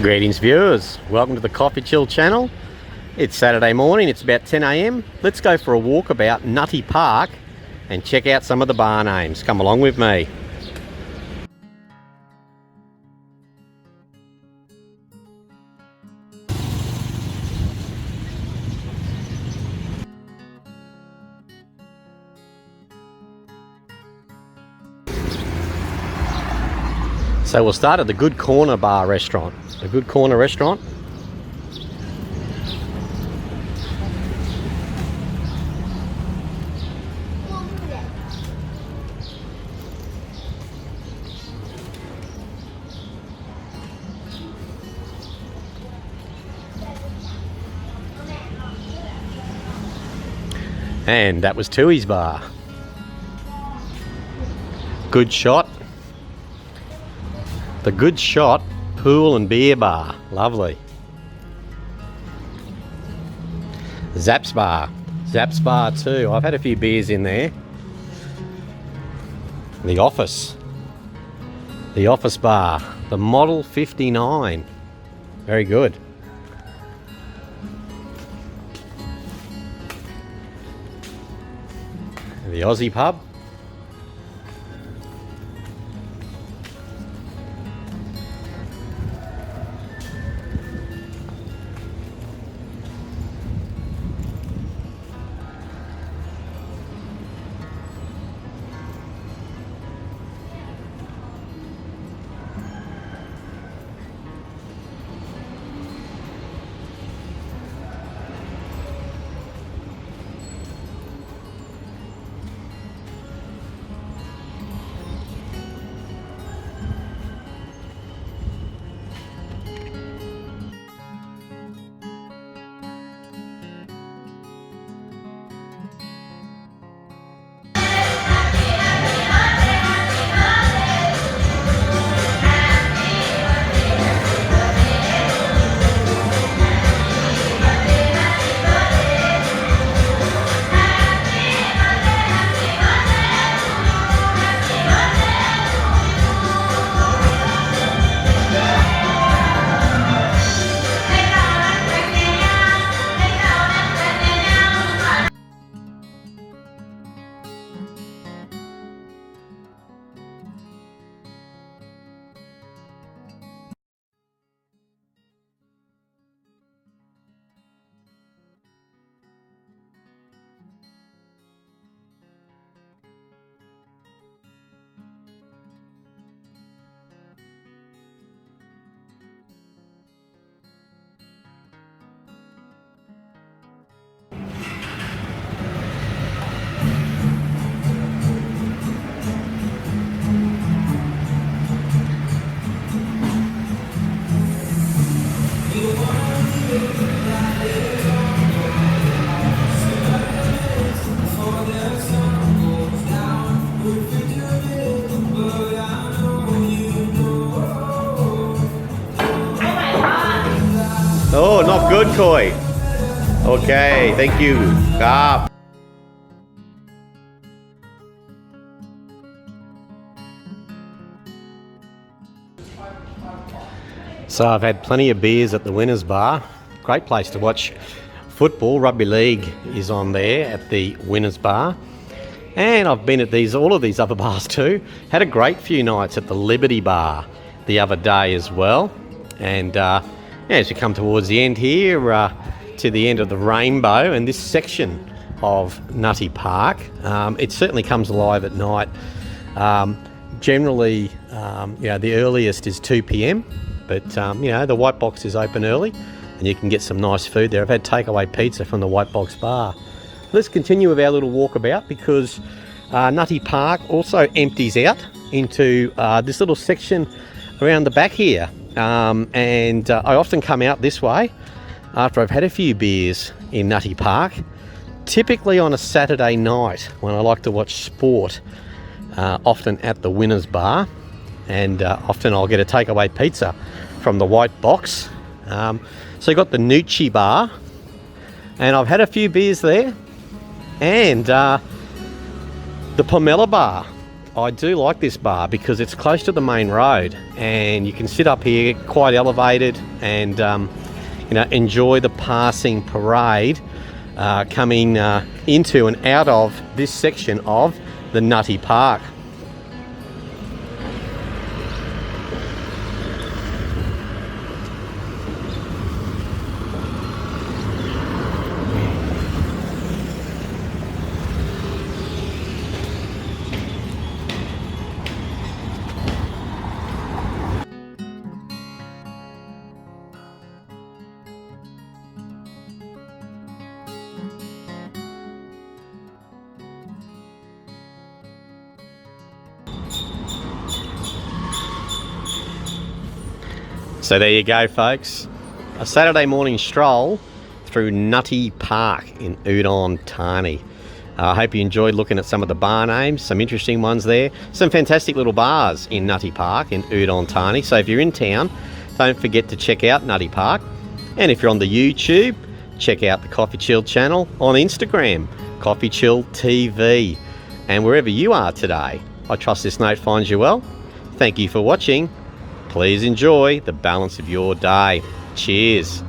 Greetings viewers, welcome to the Coffee Chill channel. It's Saturday morning, it's about 10 a.m. Let's go for a walk about Nutty Park and check out some of the bar names. Come along with me. So we'll start at the Good Corner Bar Restaurant. The Good Corner Restaurant. And that was Tui's Bar. Good Shot. The Good Shot Pool and Beer Bar. Lovely. Zap's Bar. Zap's Bar too. I've had a few beers in there. The Office. The Office Bar. The Model 59. Very good. The Aussie Pub. Oh, not good, Koi. Okay, thank you. ครับ So I've had plenty of beers at the Winners Bar. Great place to watch football. Rugby League is on there at the Winners Bar. And I've been at all of these other bars too. Had a great few nights at the Liberty Bar the other day as well. And as you come towards the end here, to the end of the Rainbow and this section of Nutty Park, it certainly comes alive at night. Generally, the earliest is 2 p.m, but the White Box is open early and you can get some nice food there. I've had takeaway pizza from the White Box Bar. Let's continue with our little walkabout because Nutty Park also empties out into this little section around the back here. And I often come out this way after I've had a few beers in Nutty Park, typically on a Saturday night when I like to watch sport, often at the Winners Bar, and often I'll get a takeaway pizza from the White Box. So you've got the Nutty Bar, and I've had a few beers there, and the Pomelo Bar. I do like this bar because it's close to the main road and you can sit up here quite elevated and enjoy the passing parade coming into and out of this section of the Nutty Park. So there you go, folks. A Saturday morning stroll through Nutty Park in Udon Thani. I hope you enjoyed looking at some of the bar names, some interesting ones there. Some fantastic little bars in Nutty Park in Udon Thani. So if you're in town, don't forget to check out Nutty Park. And if you're on the YouTube, check out the Coffee Chill channel on Instagram, coffeechilltv. And wherever you are today, I trust this note finds you well. Thank you for watching. Please enjoy the balance of your day. Cheers.